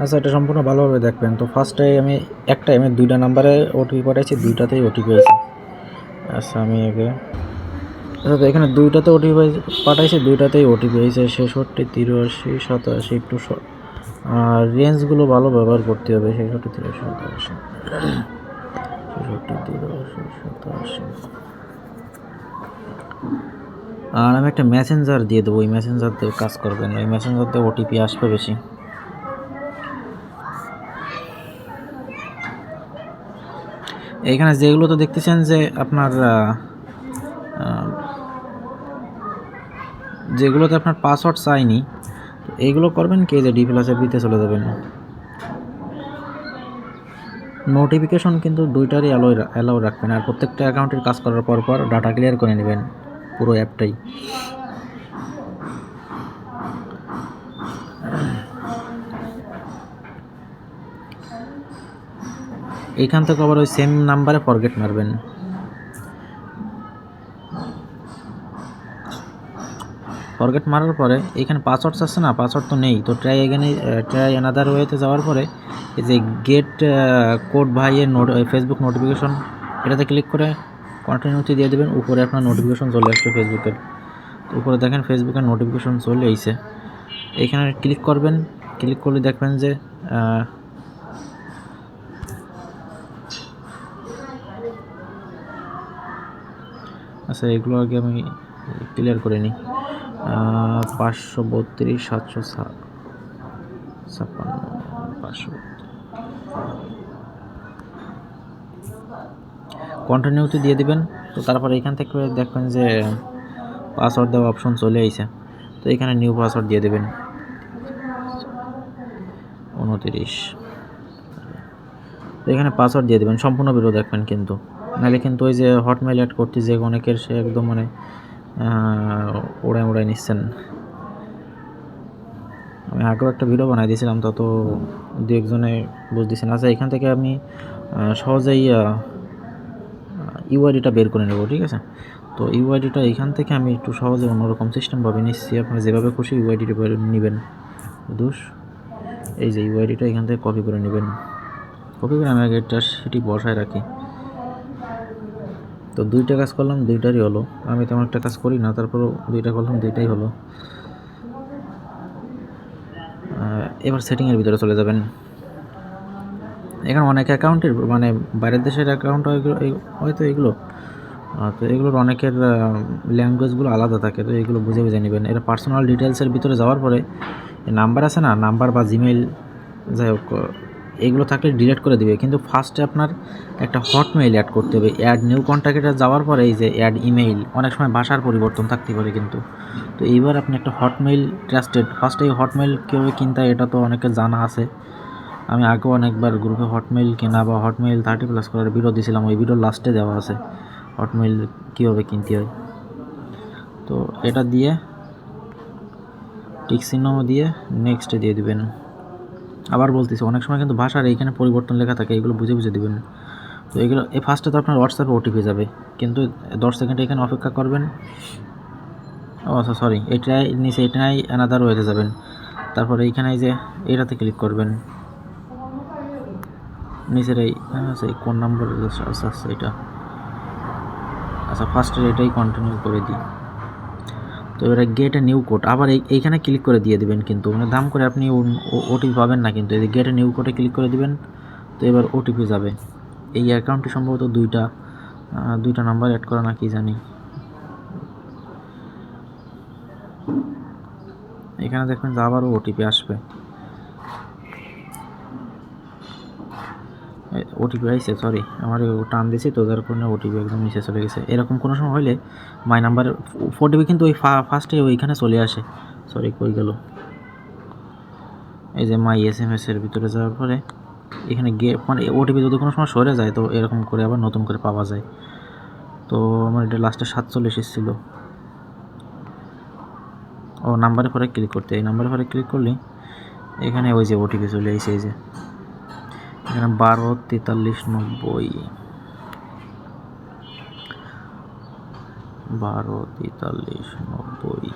আচ্ছা, এটা সম্পূর্ণ ভালোভাবে দেখবেন। তো ফার্স্টে আমি আমি 2টা নাম্বারে ওটিপি পাঠাইছি, 2টাতেই ওটিপি হয়েছে। আচ্ছা, আমি আগে আচ্ছা, তো এখানে 2টাতে ওটিপি পাঠাইছি, 2টাতেই ওটিপি হয়েছে 66, 83, 87 একটু আর রেঞ্জগুলো ভালো ব্যবহার করতে হবে। 66, 83, 87, 66, 83, 87। আর আমি একটা মেসেঞ্জার দিয়ে দেবো, ওই মেসেঞ্জার দিয়ে কাজ করবেন, ওই মেসেঞ্জার দিয়ে ওটিপি আসবে বেশি। এইখানে যেগুলো তো দেখতেছেন যে আপনার যেগুলোতে আপনার পাসওয়ার্ড চাইনি, তো এইগুলো করবেন কি, যে ডি+এফবিতে চলে যাবেন। নোটিফিকেশন কিন্তু 2টারই অ্যালাউ রাখবেন, আর প্রত্যেকটা অ্যাকাউন্টের কাজ করার পর ডাটা ক্লিয়ার করে নেবেন পুরো অ্যাপটাই। এইখান থেকে আবার ওই সেম নাম্বারে ফরগেট মারবেন। ফরগেট মারার পরে এইখানে পাসওয়ার্ড আসছে না, পাসওয়ার্ড তো নেই, তো ট্রাই অ্যানাদার ওয়েতে যাওয়ার পরে এই যে গেট কোড ভাইয়ের ফেসবুক নোটিফিকেশন, এটাতে ক্লিক করে কন্টিনিউতে দিয়ে দেবেন। উপরে আপনার নোটিফিকেশন চলে আসবে ফেসবুকের, উপরে দেখেন ফেসবুকের নোটিফিকেশন চলে এসেছে। এইখানে ক্লিক করবেন, ক্লিক করলে দেখবেন যে আচ্ছা, এগুলো আগে আমি ক্লিয়ার করে নিই। 532, 756, 500 কন্টিনিউতে দিয়ে দিবেন। তো তারপর এখান থেকে দেখবেন যে পাসওয়ার্ড দেওয়া অপশন চলে এসেছে, তো এখানে নিউ পাসওয়ার্ড দিয়ে দেবেন 29। তো এখানে পাসওয়ার্ড দিয়ে দেবেন, সম্পূর্ণ ভিডিও দেখবেন কিন্তু, নাহলে কিন্তু ওই যে হটমেল অ্যাড করতে যে অনেকের সে একদম মানে ওড়ায় নিচ্ছেন। আমি আগেও একটা ভিডিও বানাই দিয়েছিলাম, তত দু একজনে বুঝতেছেন। আচ্ছা, এখান থেকে আমি সহজেই ইউআইডিটা বের করে নেব, ঠিক আছে? তো ইউআইডিটা এইখান থেকে আমি একটু সহজে অন্যরকম সিস্টেমভাবে নিচ্ছি, আপনারা যেভাবে খুশি ইউআইডিটা নেবেন। এই যে ইউআইডিটা এখান থেকে কপি করে নেবেন, কপি করে আমি আগে একটা সেটি বসায় রাখি। তো 2টা কাজ করলাম, 2টারই হলো। আমি তেমন একটা কাজ করি না, তারপরও 2টা করলাম, 2টাই হলো। এবার সেটিংয়ের ভিতরে চলে যাবেন। এখানে অনেক অ্যাকাউন্টের মানে বাইরের দেশের অ্যাকাউন্ট হয়তো এগুলো, তো এগুলোর অনেকের ল্যাঙ্গুয়েজগুলো আলাদা থাকে, তো এগুলো বুঝে নেবেন। এটা পার্সোনাল ডিটেলসের ভিতরে যাওয়ার পরে নাম্বার আছে না, নাম্বার বা জিমেইল, যাই হোক, এগুলো থাকলে ডিলিট করে দিবে। কিন্তু ফার্স্টে আপনার একটা হটমেইল অ্যাড করতে হবে। অ্যাড নিউ কন্ট্যাক্টে যাওয়ার পরে এই যে অ্যাড ইমেইল, অনেক সময় ভাষার পরিবর্তন থাকতে পারে কিন্তু। তো এইবার আপনি একটা হটমেইল ট্রাস্টেড, ফার্স্টে এই হটমেইল কীভাবে কিনতে হয় এটা তো অনেকের জানা আছে। আমি আগেও অনেকবার গ্রুপে হটমেইল কেনা বা হটমেইল 30+ করার ভিডিও দিয়েছিলাম, ওই ভিডিও লাস্টে দেওয়া আছে হটমেইল কীভাবে কিনতে হয়। তো এটা দিয়ে টিক চিহ্ন দিয়ে নেক্সটে দিয়ে দিবেন। আবার বলতেছি, অনেক সময় কিন্তু ভাষার এইখানে পরিবর্তন লেখা থাকে, এগুলো বুঝে দিবেন। তো এগুলো এই ফার্স্টে তো আপনার হোয়াটসঅ্যাপে ওটিপি যাবে, কিন্তু 10 সেকেন্ড এখানে অপেক্ষা করবেন। ও আচ্ছা, সরি, এটাই নিচে, এটাই অ্যানাদার ওয়েতে যাবেন। তারপরে এইখানে এই যে এটাতে ক্লিক করবেন, নিচের এই কোন নাম্বার আচ্ছা এটা, আচ্ছা ফার্স্টের এটাই কন্টিনিউ করে দিই। তো এবারে গেট এ নিউ কোড, আবার এইখানে ক্লিক করে দিয়ে দেবেন, কিন্তু মানে দাম করে আপনি ওটিপি পাবেন না, কিন্তু এই গেট এ নিউ কোডে ক্লিক করে দিবেন। তো এবার ওটিপি যাবে। এই অ্যাকাউন্টটি সম্ভবত 2টা নাম্বার অ্যাড করা না কি জানি। এখানে দেখবেন যে আবারও ওটিপি আসবে, ওটিপি আইছে, সরি আমার টান দিয়েছি তো যার কারণে ওটিপি একদম নিচে চলে গেছে। এরকম কোনো সময় হলে মাই নাম্বারের ওটিপি কিন্তু ওই ফার্স্টে ওইখানে চলে আসে। সরি, কই গেল, এই যে মাই SMS এর ভিতরে যাওয়ার পরে এখানে গিয়ে মানে ওটিপি যদি কোনো সময় সরে যায়, তো এরকম করে আবার নতুন করে পাওয়া যায়। তো আমার এটা লাস্টে 47 এসেছিল। ও নাম্বারের পরে ক্লিক করতে, এই নাম্বারের পরে ক্লিক করলে এখানে ওই যে ওটিপি চলে এসেছে, এই যে এখানে 12 43 90, 12 43 90।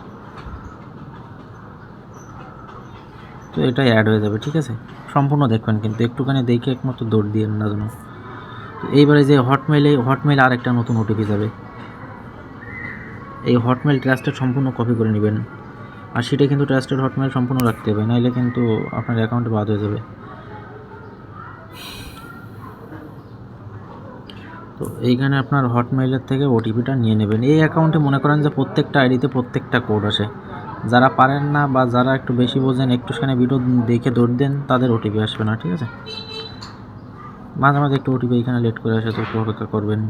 তো এটাই অ্যাড হয়ে যাবে, ঠিক আছে। সম্পূর্ণ দেখবেন কিন্তু, একটুখানি দেখে একমাত্র দৌড় দিয়ে না যেন। তো এইবারে যে হটমেইলে আরেকটা নতুন ওটিপি যাবে, এই হটমেইল ট্রাস্টেড সম্পূর্ণ কপি করে নেবেন, আর সেটা কিন্তু ট্রাস্টেড হটমেইল সম্পূর্ণ রাখতে হবে, নাহলে কিন্তু আপনার অ্যাকাউন্টে বাদ হয়ে যাবে। তো এইখানে আপনার হটমেইলের থেকে ওটিপিটা নিয়ে নেবেন। এই অ্যাকাউন্টে মনে করেন যে প্রত্যেকটা আইডিতে প্রত্যেকটা কোড আসে, যারা পারেন না বা যারা একটু বেশি বোঝেন, একটুখানি ভিডিও দেখে দৌড় দেন, তাদের ওটিপি আসবে না, ঠিক আছে। মাঝে মাঝে একটু ওটিপি এখানে লেট করে আসে, তো একটু অপেক্ষা করবেন।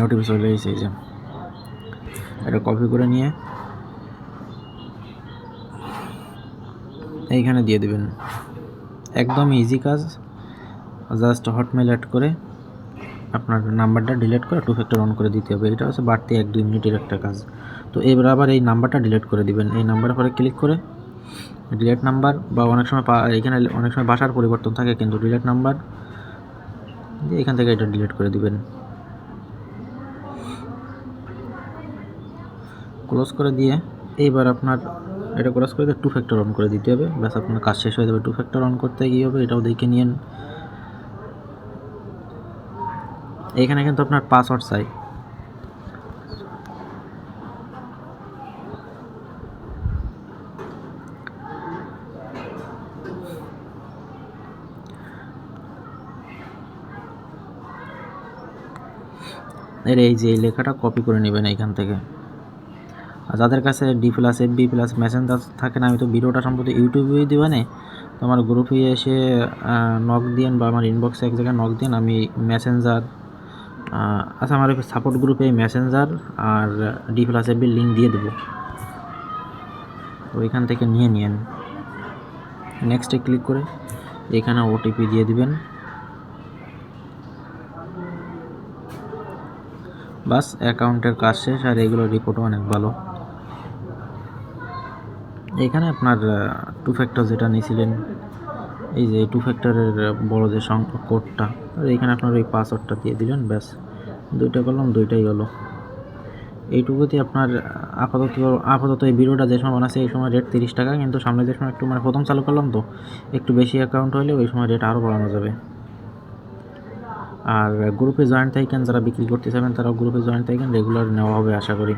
ওটিপি চলে এসেছে, এই যে এটা কপি করে নিয়ে এইখানে দিয়ে দেবেন। একদম ইজি কাজ, জাস্ট হটমেইল অ্যাড করে আপনার নাম্বারটা ডিলিট করে 2 ফ্যাক্টর অন করে দিতে হবে। এটা হচ্ছে বাড়তি 1-2 মিনিটের একটা কাজ। তো এবার আবার এই নাম্বারটা ডিলিট করে দিবেন। এই নাম্বারের পরে ক্লিক করে ডিলিট নাম্বার, বা অনেক সময় এখানে অনেক সময় ভাষার পরিবর্তন থাকে, কিন্তু ডিলিট নাম্বার দিয়ে এখান থেকে এটা ডিলিট করে দিবেন। ক্লোজ করে দিয়ে এইবার আপনার এটা ক্লোজ করে দিয়ে 2 ফ্যাক্টর অন করে দিতে হবে, ব্যাস আপনার কাজ শেষ হয়ে যাবে। 2 ফ্যাক্টর অন করতে কী হবে এটাও দেখে নিন। এইখানে কিন্তু আপনার পাসওয়ার্ড চাই, এই যে এই লেখাটা কপি করে নেবেন এইখান থেকে। আর যাদের কাছে D+FB+ মেসেঞ্জার থাকে না, আমি তো ভিডিওটা সম্ভবত ইউটিউবেই দিবানে, তো আমার গ্রুপে এসে নক দিন বা আমার ইনবক্সে এক জায়গায় নক দিন, আমি মেসেঞ্জার আচ্ছা আমার সাপোর্ট গ্রুপে মেসেঞ্জার আর D+FB লিঙ্ক দিয়ে দেবো, ওইখান থেকে নিয়ে নিন। নেক্সটে ক্লিক করে এখানে ওটিপি দিয়ে দিবেন, বাস অ্যাকাউন্টের কাজ শেষ। আর এগুলো রিপোর্টও অনেক ভালো। এখানে আপনার 2 ফ্যাক্টর যেটা নিয়েছিলেন, এই যে 2 ফ্যাক্টরের বড় যে কোডটা, আর এখানে আপনার ওই পাসওয়ার্ডটা দিয়ে দিলেন, ব্যাস 2টা করলাম, 2টাই হলো। এইটুকুতে আপনার আপাতত এই ভিডিওটা যে সময় বানাচ্ছে এই সময় রেট 30 টাকা, কিন্তু সামনে যে সময় একটু প্রথম চালু করলাম তো একটু বেশি অ্যাকাউন্ট হলে ওই সময় রেট আরও বাড়ানো যাবে। আর গ্রুপে জয়েন্ট থাকেন, যারা বিক্রি করতে চাবেন তারাও গ্রুপে জয়েন্ট থাকেন, রেগুলার নেওয়া হবে আশা করি।